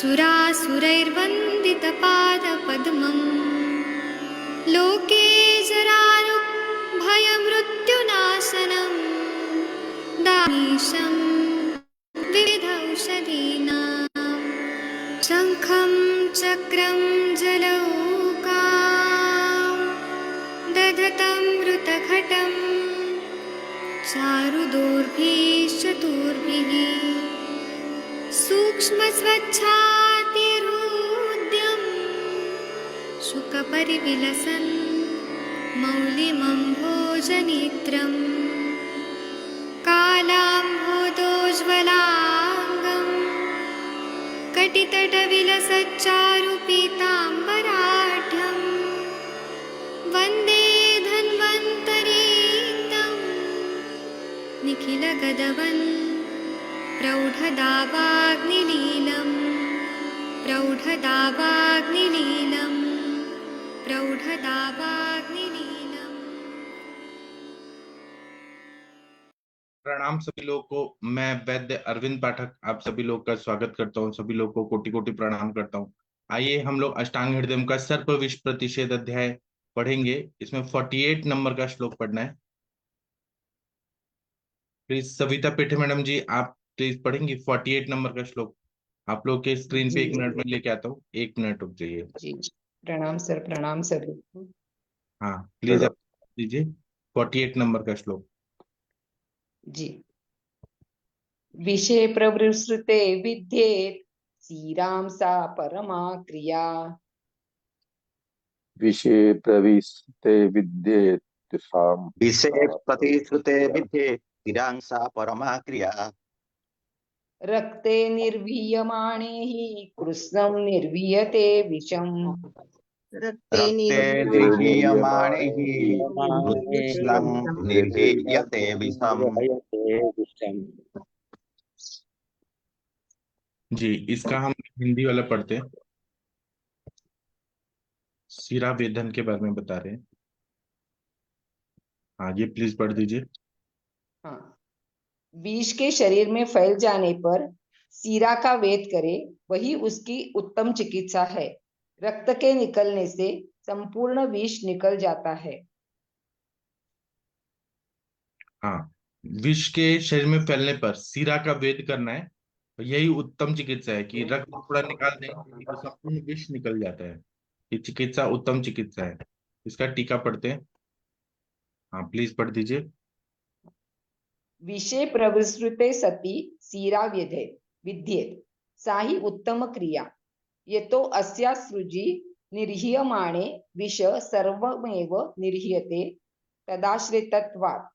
सुरासुरैर्वन्दितपादपद्मम् लोके जरारुभयमृत्युनाशनं दामीशं विविधौषधीनां शङ्खं चक्रं जलौकां दधतं मृतघटं चारुदोर्भिश्चतुर्भिः सूक्ष्मस्वच्छातिरुद्यं शुकपरिविलसन् मौलिमम्भोजनेत्रं कालाम्भोदोज्ज्वलाङ्गं कटितटविलसच्चारुपीताम्बराढ्यं वन्दे धन्वन्तरीतं निखिलगदवन् प्रौढदावाग्निलीलं प्रौढदावाग्निलीलं प्रौढदावाग्निलीलम्। प्रणाम सभी लोगों को। मैं वैद्य अरविंद पाठक आप सभी लोग का स्वागत करता हूं। सभी लोगों को कोटि कोटि प्रणाम करता हूं। आइए हम लोग अष्टांग हृदय का सर्प विष प्रतिषेध अध्याय पढ़ेंगे। इसमें 48 नंबर का श्लोक पढ़ना है। प्लीज सविता पेठे मैडम जी, आप प्लीज पढ़ेंगी 48 नंबर का श्लोक। आप लोग के स्क्रीन पे 1 मिनट में लेके आता हूँ। 1 मिनट रुक जाइए जी। प्रणाम सर, प्रणाम सर। हाँ प्लीज आप दीजिए 48 नंबर का श्लोक। जी। विषे प्रवृसृते विद्येत सीराम सा परमा क्रिया। विषे प्रविष्टे विद्येत विषे प्रतिश्रुते विद्ये तिरांसा परमा क्रिया। रक्ते निर्वीयमाणे हि कृष्णं निर्वीयते विषम्। रक्ते निर्हीयमाणे हि कृष्णं निर्हीयते विषम्। जी, इसका हम हिंदी वाला पढ़ते हैं। सिरा वेदन के बारे में बता रहे हैं। हाँ ये प्लीज पढ़ दीजिए। हाँ। विष के शरीर में फैल जाने पर सीरा का वेद करे, वही उसकी उत्तम चिकित्सा है। रक्त के निकलने से संपूर्ण विष निकल जाता है। हाँ, विष के शरीर में फैलने पर सीरा का वेद करना है, यही उत्तम चिकित्सा है कि रक्त थोड़ा निकाल दें तो संपूर्ण विष निकल जाता है। ये चिकित्सा उत्तम चिकित्सा है। इसका टीका पढ़ते हैं। हाँ प्लीज पढ़ दीजिए। विषे प्रविश्रुते सति सीरा विद्येत सा ही उत्तम क्रिया। यतो अस्या सृजि निर्हीयमाणे विष सर्वमेव निर्हीयते तदाश्रितत्वात्।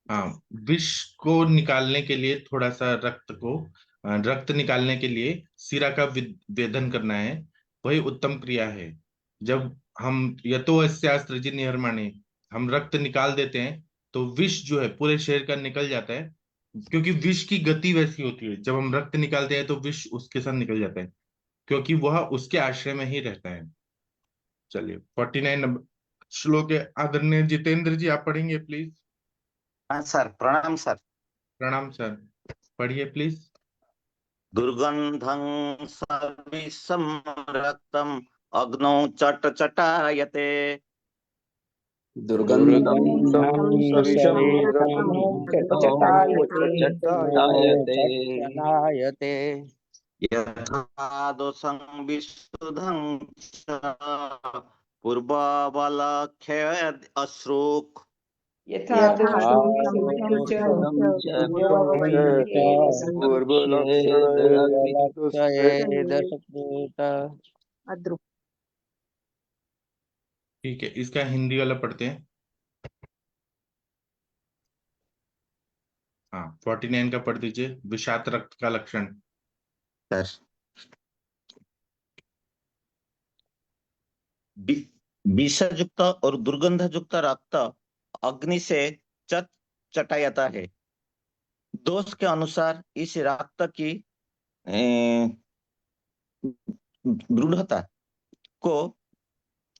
हाँ, विष को निकालने के लिए थोड़ा सा रक्त निकालने के लिए सीरा का वेदन करना है, वही उत्तम क्रिया है। जब हम यतो अस्यास्त्रजि निर्माणे हम रक्त निकाल देते हैं तो विष जो है पूरे शरीर का निकल जाता है, क्योंकि विष की गति वैसी होती है। जब हम रक्त निकालते हैं तो विष उसके साथ निकल जाता है, क्योंकि वह उसके आश्रय में ही रहता है। चलिए 49 नंबर श्लोक है। आदरणीय जितेंद्र जी आप पढ़ेंगे प्लीज। हाँ सर, प्रणाम सर। प्रणाम सर, पढ़िए प्लीज। दुर्गंधं सविषं रक्तम् अग्नौ चटायते। दुर्गंधं सविषं चटायते। यथा दोषं विशुद्धं च पूर्ववलक्ष्य अश्रुक्। यथा ठीक है, इसका हिंदी वाला पढ़ते हैं। हाँ 49 का पढ़ दीजिए। विषाक्त रक्त का लक्षण। विषयुक्त और दुर्गंध युक्त रक्त अग्नि से चटाता है। दोष के अनुसार इस रक्त की दृढ़ता को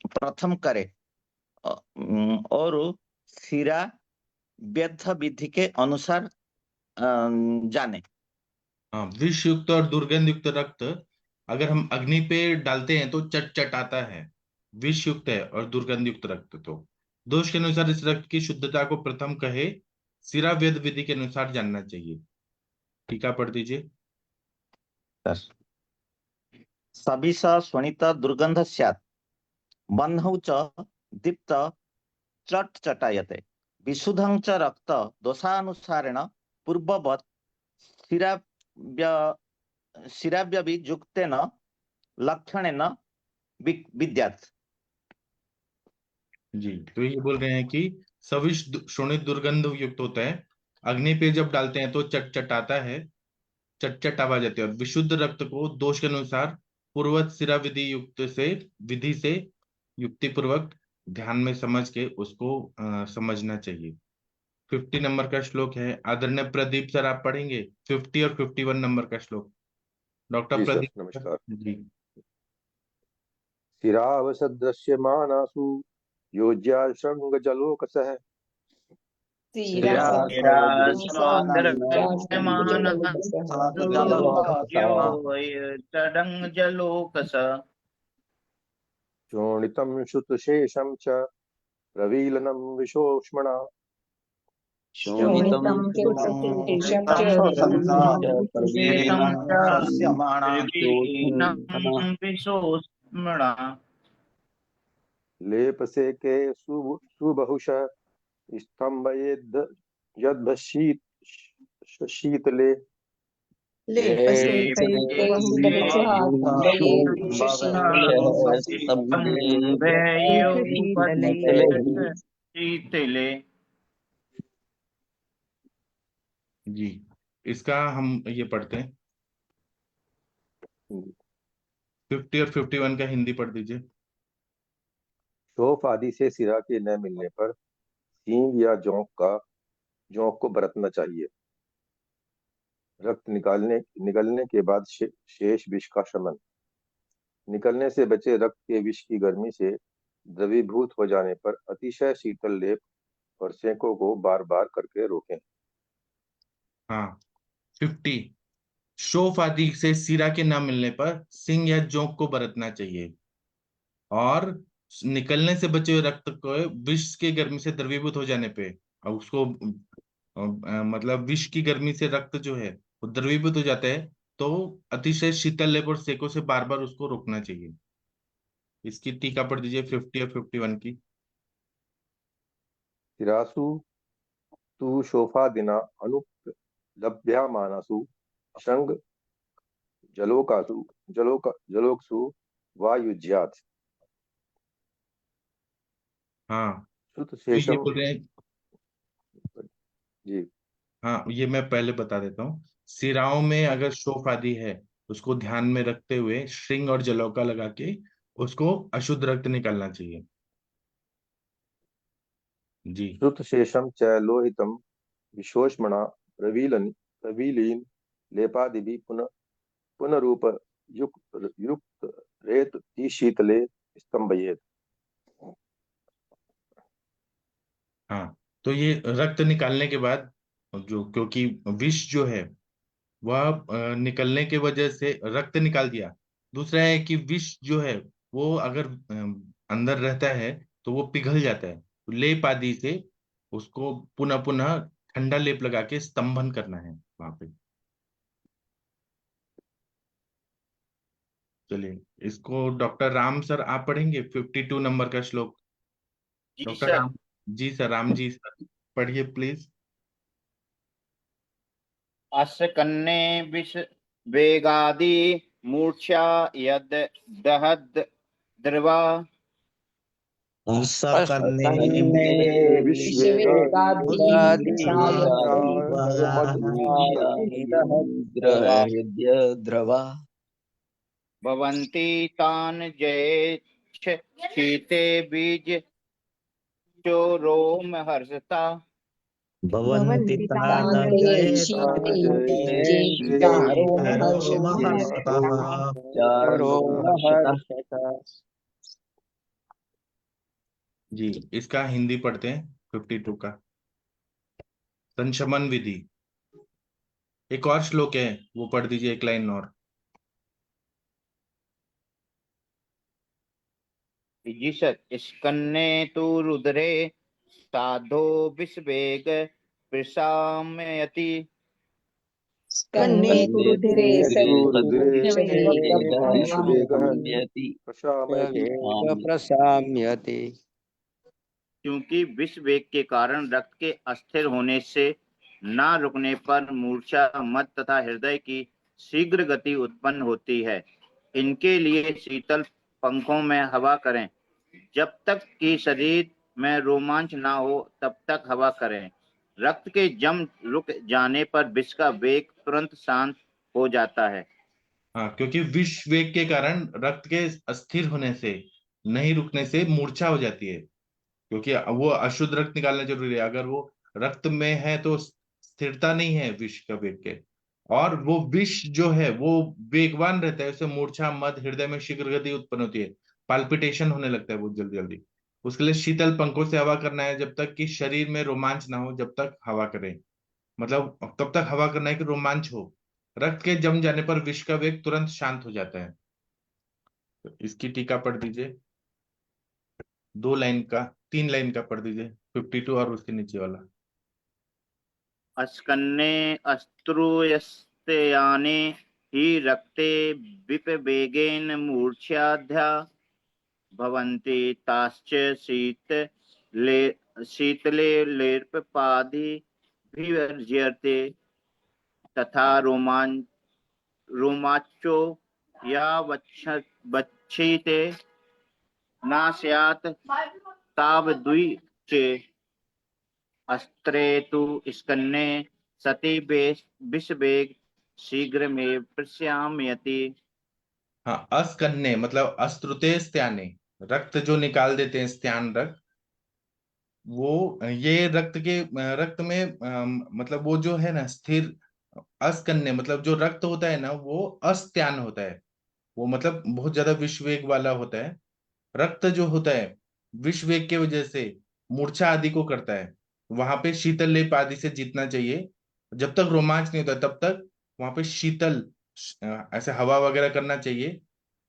प्रथम करे और सिरा वैद्य विधि के अनुसार जाने। हाँ, विष युक्त और दुर्गंध युक्त रक्त अगर हम अग्नि पे डालते हैं तो चटचटाता है, विष युक्त है और दुर्गंध युक्त रक्त। तो दोष के अनुसार इस रक्त की शुद्धता को प्रथम कहे सिरा वेद विधि के अनुसार जानना चाहिए। टीका पढ़ दीजिए। सविसा स्वनित दुर्गंध स्यात् बन्धौ च दीप्त चट चटायते विशुद्धं च रक्त दोषानुसारेण पूर्ववत् शिराव्य शिराव्यभियुक्तेन लक्षणेन विद्यात्। जी, तो ये बोल रहे हैं कि सविष शोणित दुर्गंध युक्त होता है, अग्नि पे जब डालते हैं तो चटचटाता है, चटचट आवाज आती है, और विशुद्ध रक्त को दोष के अनुसार पूर्वत सिरा विधि से युक्ति पूर्वक ध्यान में समझ के उसको समझना चाहिए। 50 नंबर का श्लोक है, आदरणीय प्रदीप सर आप पढ़ेंगे 50 और 51 नंबर का श्लोक। डॉक्टर जी सर, प्रदीप सर। नमस्कार। जी। शिरावसदृश्यमानासु योज्या शृंगजलोकसः जलोकस शोणितं श्रुतशेषं च प्रवीलनं विशोष्मणा शोणितं शेषं च लेपसेके सुबहुशः स्तम्भयेद् यद्भशीत शीतले शीतले। जी, इसका हम ये पढ़ते हैं। 50 और 51 का हिंदी पढ़ दीजिए। शोफ आदि से सिरा के न मिलने पर सींग या जोंक को बरतना चाहिए। रक्त निकलने के बाद शेष विष का शमन। निकलने से बचे रक्त के विष की गर्मी से द्रवीभूत हो जाने पर अतिशय शीतल लेप और सेंकों को बार बार करके रोकें। हाँ, 50 शोफ आदि से सिरा के न मिलने पर सिंग या जोंक को बरतना चाहिए, और निकलने से बचे हुए रक्त को विष की गर्मी से द्रवीभूत हो जाने पे, और उसको मतलब विष की गर्मी से रक्त जो है वो द्रवीभूत हो जाता है, तो अतिशय शीतल लेप और सेकों से बार बार उसको रोकना चाहिए। इसकी टीका पढ़ दीजिए 50 और 51 की। सिरासु तु शोफादिना अनुपलभ्यमानासु शृंग जलोकसु वा युज्यात्। हाँ, श्रुत तो ये शेषम। बोल रहे हैं। जी हाँ, ये मैं पहले बता देता हूँ। सिराओं में अगर शोफ आदि है, उसको ध्यान में रखते हुए श्रृंग और जलौका लगा के उसको अशुद्ध रक्त निकालना चाहिए। जी। श्रुत शेषम च लोहितम विशोष्मणा प्रवीलीन लेपादिभि पुनरूप युक्त रेत शीतले स्तंभयेत्। हाँ, तो ये रक्त निकालने के बाद जो, क्योंकि विष जो है वह निकलने के वजह से रक्त निकाल दिया। दूसरा है कि विष जो है वो अगर अंदर रहता है तो वो पिघल जाता है, तो लेप आदि से उसको पुनः पुनः ठंडा लेप लगा के स्तंभन करना है वहां पे। चलिए, इसको डॉक्टर राम सर आप पढ़ेंगे 52 नंबर का श्लोक। जी doctor sir. Ram ji sir, Ram ji sir पढ़िए प्लीज। अस्य कन्ने विष वेगादि मूर्छा यद दहद द्रवा द्रवा भवन्ति तान् जयेच्छ शीते बीज चोरोम हर्षता भवन्ति तान् जी, इसका हिंदी पढ़ते हैं 52 का। संशमन विधि। एक और श्लोक है, वो पढ़ दीजिए एक लाइन और। ईजिषत् स्कन्ने तु रुद्रे साधो विषवेग प्रशामयति। स्कन्ने तु रुधिरे सति रुद्रे विषवेगः विषवेगः प्रशाम्यति प्रशामयति। प्रशाम्यति। क्योंकि विषवेग के कारण रक्त के अस्थिर होने से ना रुकने पर मूर्छा, मद तथा हृदय की शीघ्र गति उत्पन्न होती है। इनके लिए शीतल पंखों में हवा करें। जब तक कि शरीर में रोमांच ना हो तब तक हवा करें। रक्त के जम रुक जाने पर विष का वेग तुरंत शांत हो जाता है। हाँ, क्योंकि विष वेग के कारण रक्त के अस्थिर होने से, नहीं रुकने से मूर्छा हो जाती है। क्योंकि वो अशुद्ध रक्त निकालना जरूरी है। अगर वो रक्त में है तो स्थिरता नहीं है विष का वेग के, और वो विष जो है वो वेगवान रहता है, उससे मूर्छा, मद, हृदय में शीघ्र गति उत्पन्न होती है, पाल्पिटेशन होने लगता है बहुत जल्दी जल्दी। उसके लिए शीतल पंखों से हवा करना है। जब तक कि शरीर में रोमांच ना हो जब तक हवा करें, मतलब तब तक हवा करना है कि रोमांच हो। रक्त के जम जाने पर विष का वेग तुरंत शांत हो जाता है। तो इसकी टीका पढ़ दीजिए, 2 लाइन का, 3 लाइन का पढ़ दीजिए, 52 और उसके नीचे वाला। अस्कन्ने अश्रूयस्तेयाने हि रक्ते विपवेगेन मूर्छाद्या भवन्ति ताश्च शीतले लेपपादिभिर्यते तथा रोमांचो या वक्षिते न स्यात् तावद्विचे अस्त्रे तु स्कन्ने सति विषवेग शीघ्रमेव प्रशामयति। हाँ, अस्कन्ने मतलब अश्रुते स्त्याने, रक्त जो निकाल देते हैं, स्त्यान रक्त, वो ये रक्त में मतलब वो जो है ना स्थिर, अस्कन्ने मतलब जो रक्त होता है ना वो अस्त्यान होता है। वो मतलब बहुत ज्यादा विषवेग वाला होता है। रक्त जो होता है विषवेग के वजह से मूर्छा आदि को करता है। वहां पे शीतल लेप आदि से जीतना चाहिए। जब तक रोमांच नहीं होता तब तक वहां पे शीतल ऐसे हवा वगैरह करना चाहिए।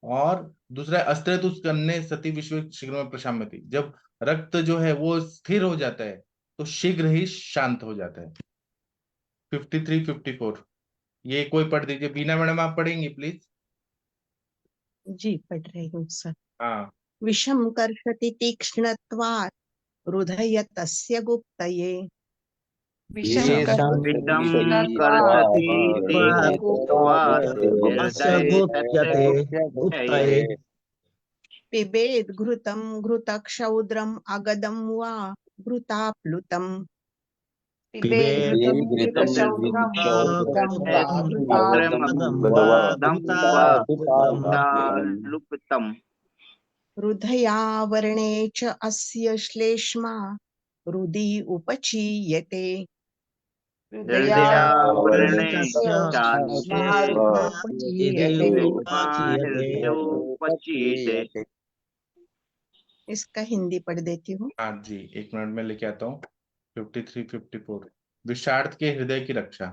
और दूसरा अस्त्र तो करने सती विश्व शीघ्र में प्रशाम्यति, जब रक्त जो है वो स्थिर हो जाता है तो शीघ्र ही शांत हो जाता है। 53 54 ये कोई पढ़ दीजिए। बीना मैडम आप पढ़ेंगी प्लीज। जी पढ़ रही हूँ सर। हाँ, विषम कर्षति तीक्ष्णत्वात् हृदय तस्य गुप्तये। विषम येषां विषम कर्षति कर्षति तीक्ष्णत्वात् तीक्ष्णत्वात् अस्य हृदय गुप्यते तस्य गुप्तये। पिबेद् घृतं घृतक्षौद्रम् अगदं वा घृताप्लुतम्। पिबेद् घृतं घृतशौद्रं घृतं वा पदं घृताप्लुतम्। वा दम घृताप्लुतम्। लुप्तम। हृदयावरणे च अस्य श्लेष्मा हृदि उपचीयते। हृदयावरणे हृदयावरणस्य चास्य श्लेष्माहृदयोपचीयते। हृदयोपचीयते। इसका हिंदी पढ़ देती हूँ। हाँ जी, 1 मिनट में लेके आता हूँ। 53 54 विषार्थ के हृदय की रक्षा।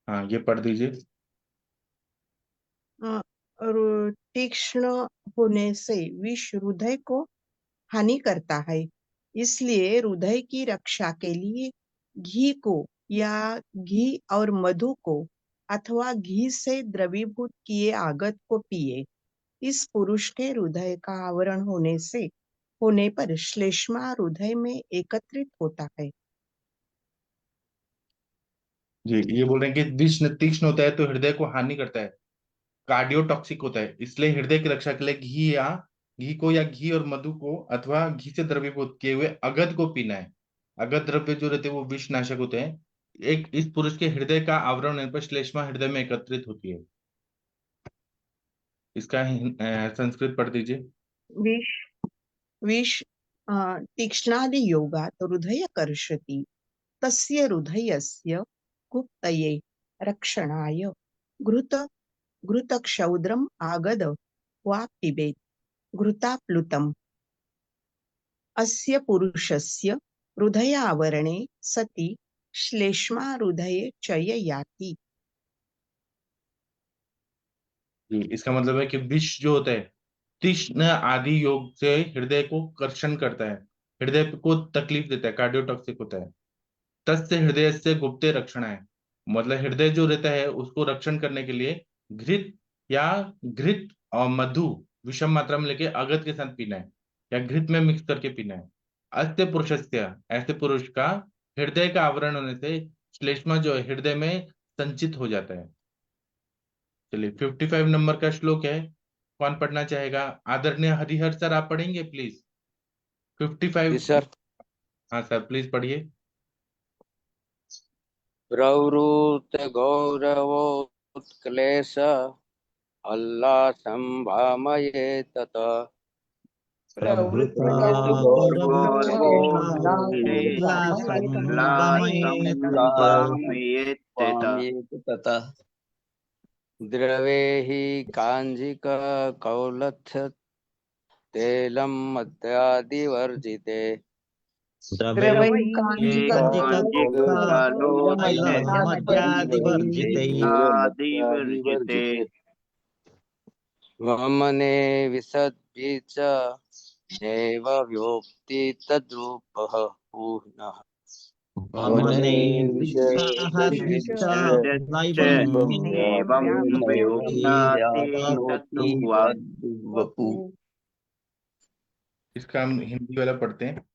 हाँ, ये पढ़ दीजिए। तीक्ष्ण होने से विष हृदय को हानि करता है, इसलिए हृदय की रक्षा के लिए घी को या घी और मधु को अथवा घी से द्रवीभूत किए आगत को पिए। इस पुरुष के हृदय का आवरण होने पर श्लेष्मा हृदय में एकत्रित होता है। जी, ये बोल रहे हैं कि विष तीक्ष्ण होता है तो हृदय को हानि करता है, कार्डियोटॉक्सिक होता है। इसलिए हृदय की रक्षा के लिए घी और मधु को अथवा घी से द्रवीभूत किए हुए अगद को पीना है। अगद द्रव्य जो रहते हैं वो विष नाशक होते हैं। एक इस पुरुष के हृदय का आवरण होने पर श्लेष्मा हृदय में एकत्रित होती है। इसका संस्कृत पढ़ दीजिए। विष विष तीक्ष्णादि योगात् हृदय कर्षति, तस्य हृदयस्य गुप्तये रक्षणाय घृतक्षौद्रम् आगद वा पिबेत् घृताप्लुतम्। अस्य पुरुषस्य हृदयावरणे सति श्लेष्मा हृदये चय याति। जी, इसका मतलब है कि विष जो होता है तीक्ष्ण आदि योग से हृदय को कर्षण करता है, हृदय को तकलीफ देता है, कार्डियोटॉक्सिक होता है। तस्य हृदय से गुप्ते रक्षण है, मतलब हृदय जो रहता है उसको रक्षण करने के लिए घृत या घृत और मधु विषम मात्रा में लेके अगध के साथ पीना है, या घृत में मिक्स करके पीना है। अस्य पुरुषस्य, ऐसे पुरुष का हृदय का आवरण होने से श्लेष्मा जो है हृदय में संचित हो जाता है। चलिए 55 नंबर का श्लोक है, कौन पढ़ना चाहेगा? आदरणीय हरिहर सर आप पढ़ेंगे प्लीज? 55। जी सर। हाँ सर प्लीज पढ़िए। प्रवृत्त गौरवोत्क्लेश हल्लासं तत प्रवृत्त ततः द्रवे हि काञ्जिक कौलथ तैलं मद्यादिवर्जिते आदिवर्जिते वमने विसद्भि च नैव व्योक्ति तद्रूपः पूर्णः वमने एवं व्योक्ताति तद्वपु। इसका हम हिंदी वाला पढ़ते हैं।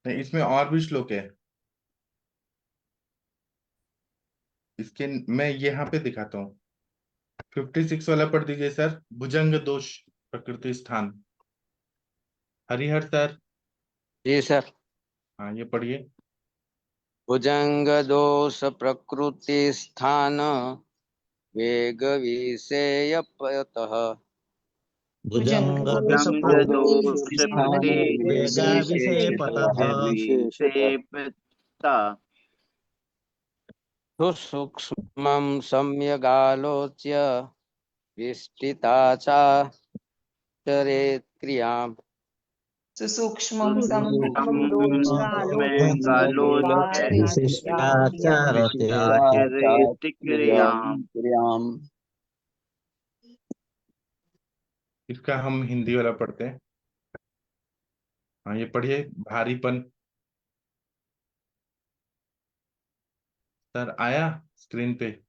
नहीं, इसमें और भी श्लोक है, इसके मैं यहाँ पे दिखाता हूँ। 56 वाला पढ़ दीजिए सर, भुजंग दोष प्रकृति स्थान। हरिहर सर। जी सर। हाँ ये पढ़िए। भुजंग दोष प्रकृति स्थान वेग विषेयपतः भुजंग सुसूक्ष्मं सम्यगालोच्य विष्टिताचारेत् क्रियाम् सुसूक्ष्मं क्रियाम्। इसका हम हिंदी वाला पढ़ते हैं। हाँ ये पढ़िए, भारीपन। सर आया स्क्रीन पे?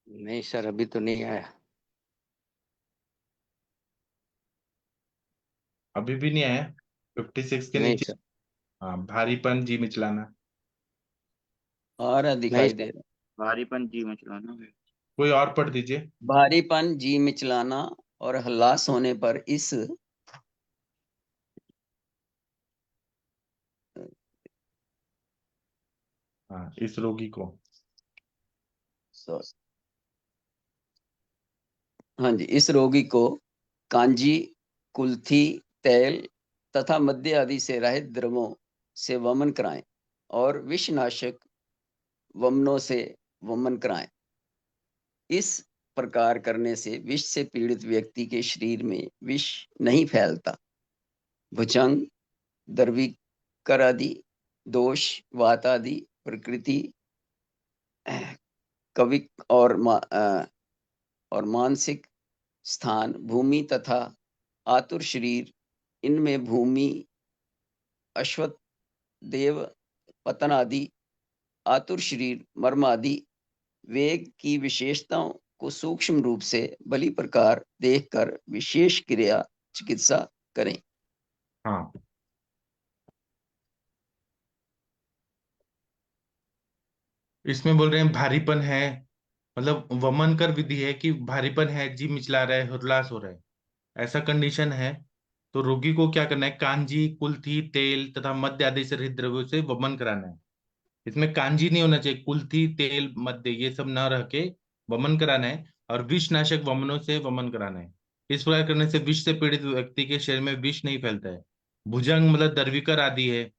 नहीं सर अभी तो नहीं आया। अभी भी नहीं आया? 56 के नहीं नीचे। सर। हाँ भारीपन जी मिचलाना। और दिखाई दे रहा भारीपन जी मचलाना। कोई और पढ़ दीजिए। भारीपन जी मिचलाना और हल्लास होने पर इस हाँ इस रोगी को। हाँ जी, इस रोगी को कांजी, कुल्थी, तेल तथा मद्य आदि से रहित द्रवों से वमन कराएं और विषनाशक वमनों से वमन कराएं। इस प्रकार करने से विष से पीड़ित व्यक्ति के शरीर में विष नहीं फैलता। भुजंग, द्रविकर आदि दोष, वात आदि प्रकृति, कविक और मानसिक स्थान, भूमि तथा आतुर शरीर, इनमें भूमि, अश्वत्थ, देव, पतन आदि आतुर शरीर, मर्म आदि वेग की विशेषताओं को सूक्ष्म रूप से भली प्रकार देखकर विशेष क्रिया चिकित्सा करें। हाँ इसमें बोल रहे हैं भारीपन है, मतलब वमन कर विधि है कि भारीपन है, जी मिचला रहा है, हुरलास हो रहा है, ऐसा कंडीशन है तो रोगी को क्या करना है? कांजी, कुल्थी, तेल तथा मद्य आदि से रहित द्रव्यों से वमन कराना है। इसमें कांजी नहीं होना चाहिए, कुल्थी, तेल, मद्य ये सब न रह के वमन कराना है, और विष नाशक वमनों से वमन कराना है। इस प्रकार करने से विष से पीड़ित व्यक्ति के शरीर में विष नहीं फैलता है। भुजंग मतलब दर्विकर आदि है,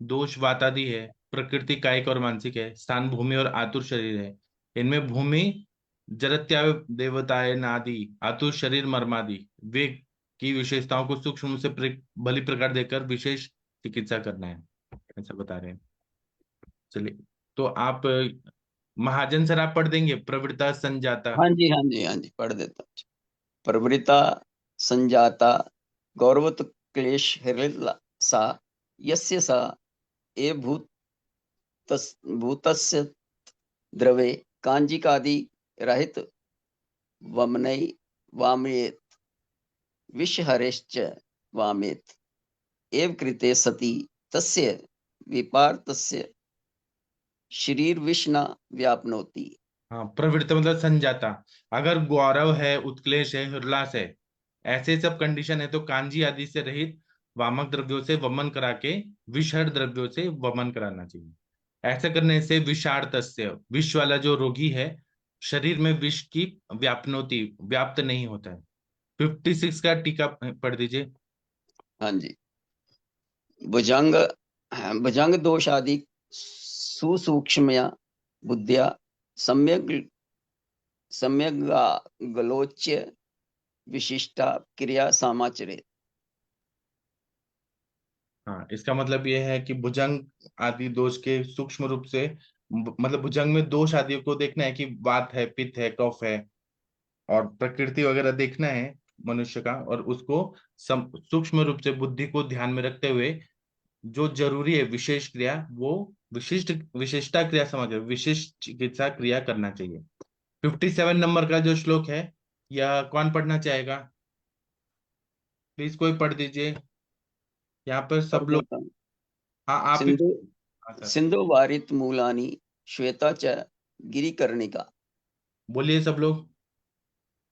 दोष वात आदि है, प्रकृति कायिक और मानसिक है, स्थान भूमि और आतुर शरीर है। इनमें भूमि जरत्या देवताए नादि, आतुर शरीर मर्मादि वेग की विशेषताओं को सूक्ष्म से भली प्रकार देकर विशेष चिकित्सा करना है, ऐसा बता रहे हैं। चलिए तो आप महाजन सर आप पढ़ देंगे, प्रवृत्ता संजाता। हाँ जी, हाँ जी, हाँ जी, पढ़ देता हूँ। प्रवृत्ता संजाता गौरवत क्लेश सा यस्य सा ए भूतस्य द्रवे कांजिकादि रहित वमनै वामयेत विषहरेश्च वामेत एव कृते सति तस्य विपार्तस्य शरीर विष्णा व्यापनोति। हाँ, प्रवृत्त मतलब संजाता। अगर गौरव है, उत्क्लेश है, उल्लास है, ऐसे सब कंडीशन है तो कांजी आदि से रहित वामक द्रव्यों से वमन करा के विषहर द्रव्यों से वमन कराना चाहिए। ऐसा करने से विषार्तस्य, विष वाला जो रोगी है, शरीर में विष की व्यापनोति, व्याप्त नहीं होता है। 56 का टीका पढ़ दीजिए। हाँ जी। भुजंग दोष आदि सुसूक्ष्मया बुद्धिया सम्यक गलोच्य विशिष्टा क्रिया समाचरे। हाँ, इसका मतलब यह है कि भुजंग आदि दोष के सूक्ष्म रूप से, मतलब भुजंग में दोष आदि को देखना है कि वात है, पित्त है, कफ है और प्रकृति वगैरह देखना है मनुष्य का, और उसको सूक्ष्म रूप से बुद्धि को ध्यान में रखते हुए जो जरूरी है विशेष क्रिया, वो विशिष्टा क्रिया समझ, विशिष्ट चिकित्सा क्रिया करना चाहिए। 57 नंबर का जो श्लोक है, यह कौन पढ़ना चाहेगा? प्लीज कोई पढ़ दीजिए। यहाँ पर सब लोग। हाँ, आप ही। हाँ सर, सिंधु वारित मूलानी श्वेता च गिरिकर्णिका। बोलिए सब लोग।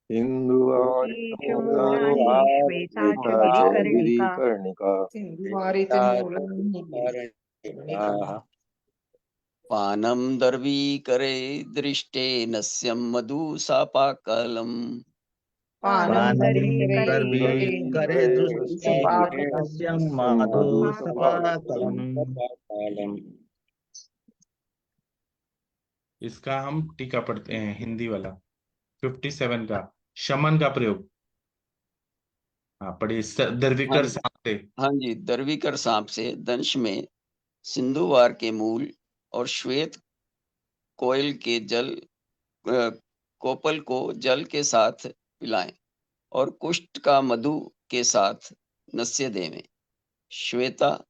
सिन्धुवारितमूलानि श्वेता च गिरिकर्णिका। पानं दर्वीकरे दृष्टे नस्यं मधु सापाकलम्। करे दृष्टि नश्यं मधु सपाकलम्। इसका हम टीका पढ़ते हैं, हिंदी वाला 57 का, शमन का प्रयोग। हाँ पढ़िए, दर्विकर सांप से। हाँ जी। दर्वीकर सांप से दंश में सिंधुवार के मूल और श्वेत कोयल के कोपल को जल के साथ पिलाएं और कुष्ठ का मधु के साथ नस्य देवें। श्वेता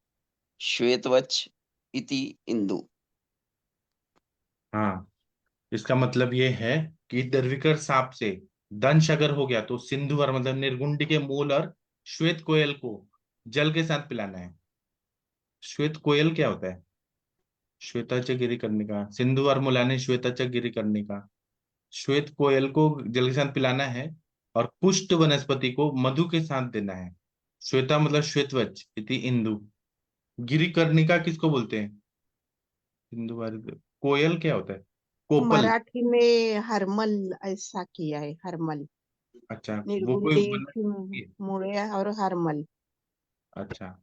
श्वेतवच इति इंदु। हाँ, इसका मतलब ये है कि दर्विकर सांप से दंश अगर हो गया तो सिंधुवर मतलब निर्गुंडी के मूल और श्वेत कोयल को जल के साथ पिलाना है। श्वेत कोयल क्या होता है? श्वेताच गिरिकर्णिका, सिंधुवर मुलाने श्वेताच गिरिकर्णिका। श्वेत कोयल को जल के साथ पिलाना है और पुष्ट वनस्पति को मधु के साथ देना है। श्वेता मतलब श्वेतवच इति इंदु। गिरिकर्णिका किसको बोलते हैं? सिंधुवारी। कोयल क्या होता है? कोपल। मराठी में हरमल ऐसा किया है, हरमल। अच्छा, वो कोई निर्गुंडी वनस्पति है। मुड़े और हरमल। अच्छा,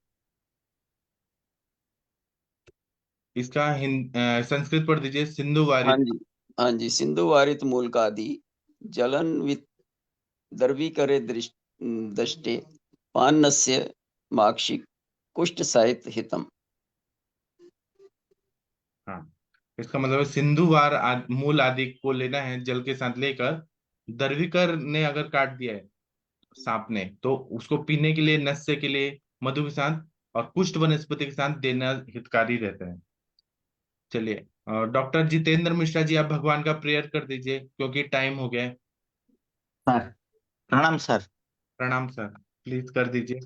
इसका संस्कृत पढ़ दीजिए। सिंधुवारी। हाँ जी। सिंधु वारित मूल का आदि जलन वित दर्वी करे दृष्टे पानस्य माक्षिक कुष्ठ साहित हितम। हाँ, इसका मतलब है सिंधुवार मूल आदि को लेना है जल के साथ लेकर। दर्विकर ने अगर काट दिया है सांप ने, तो उसको पीने के लिए, नस्य के लिए मधु के साथ और पुष्ट वनस्पति के साथ देना हितकारी रहता है। चलिए, डॉक्टर जितेंद्र मिश्रा जी, आप भगवान का प्रेयर कर दीजिए क्योंकि टाइम हो गया है। सर प्रणाम सर। प्रणाम सर, प्लीज कर दीजिए।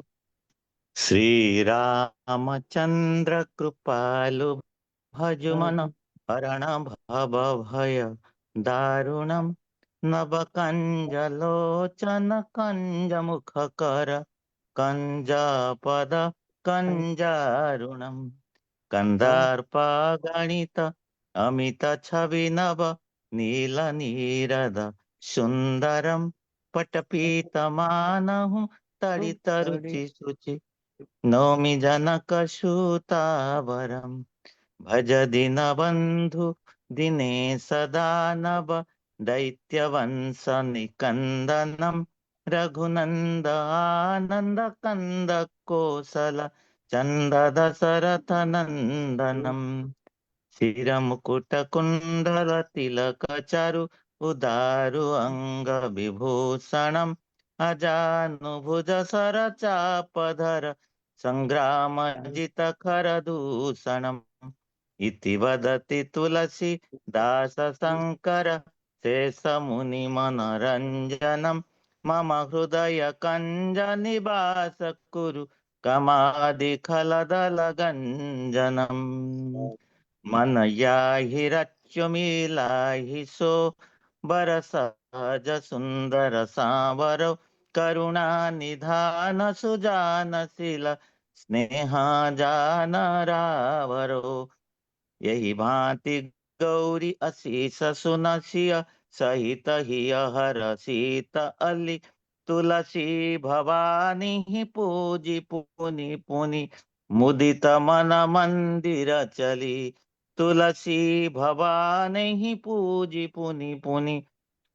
श्री रामचंद्र कृपालु भजुमन हरण भव भय दारुणम नव कंज लोचन कंज मुख कर कंज पद कंजारुणम कंदार्प गणित अमित छवि नव नील नीरद सुंदरम पटपीतमानहु तड़ित रुचि शुचि नौमि जनक सूतावरम भज दिन बंधु दिनेश दानव दैत्यवंश निकंदनम रघुनंद आनंद कंद कोसल चंद दशरथ नंदनम शिर मुकुट कुंडल तिलक चारु उदारु अंग विभूषणम अजानुभुज सर चापधर संग्रामजित खरदूषणम् इति वदति तुलसी दास शंकर शेषमुनि मनरंजनम मम हृदय कंज निवास कुरु कमादि खलदल गंजनम मन याहि रच्युमिलाहि सो बरसहज सुंदर सांवर करुणा निधान सुजानशील स्नेह जान रावरो यही भांति गौरी अशीष सुनसिय सहित हिय हर सीत अली तुलसी भवानी पूजी पुनि पुनि मुदित मन मंदिर चली तुलसी भवानी पूजी पुनि पुनि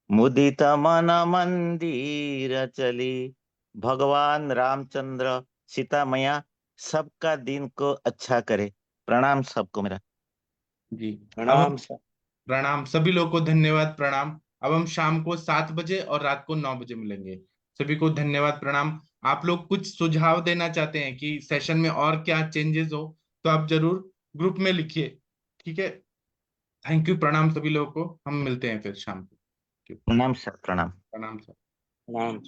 मुदित मन मंदिर चली। भगवान रामचंद्र सीता मैया सबका दिन को अच्छा करे। प्रणाम सबको मेरा जी। प्रणाम सर। प्रणाम सभी लोगों को, धन्यवाद, प्रणाम। अब हम शाम को 7 बजे और रात को 9 बजे मिलेंगे। सभी को धन्यवाद, प्रणाम। आप लोग कुछ सुझाव देना चाहते हैं कि सेशन में और क्या चेंजेस हो तो आप जरूर ग्रुप में लिखिए, ठीक है। थैंक यू, प्रणाम सभी लोगों को। हम मिलते हैं फिर शाम को। प्रणाम सर, प्रणाम। प्रणाम सर। प्रणाम।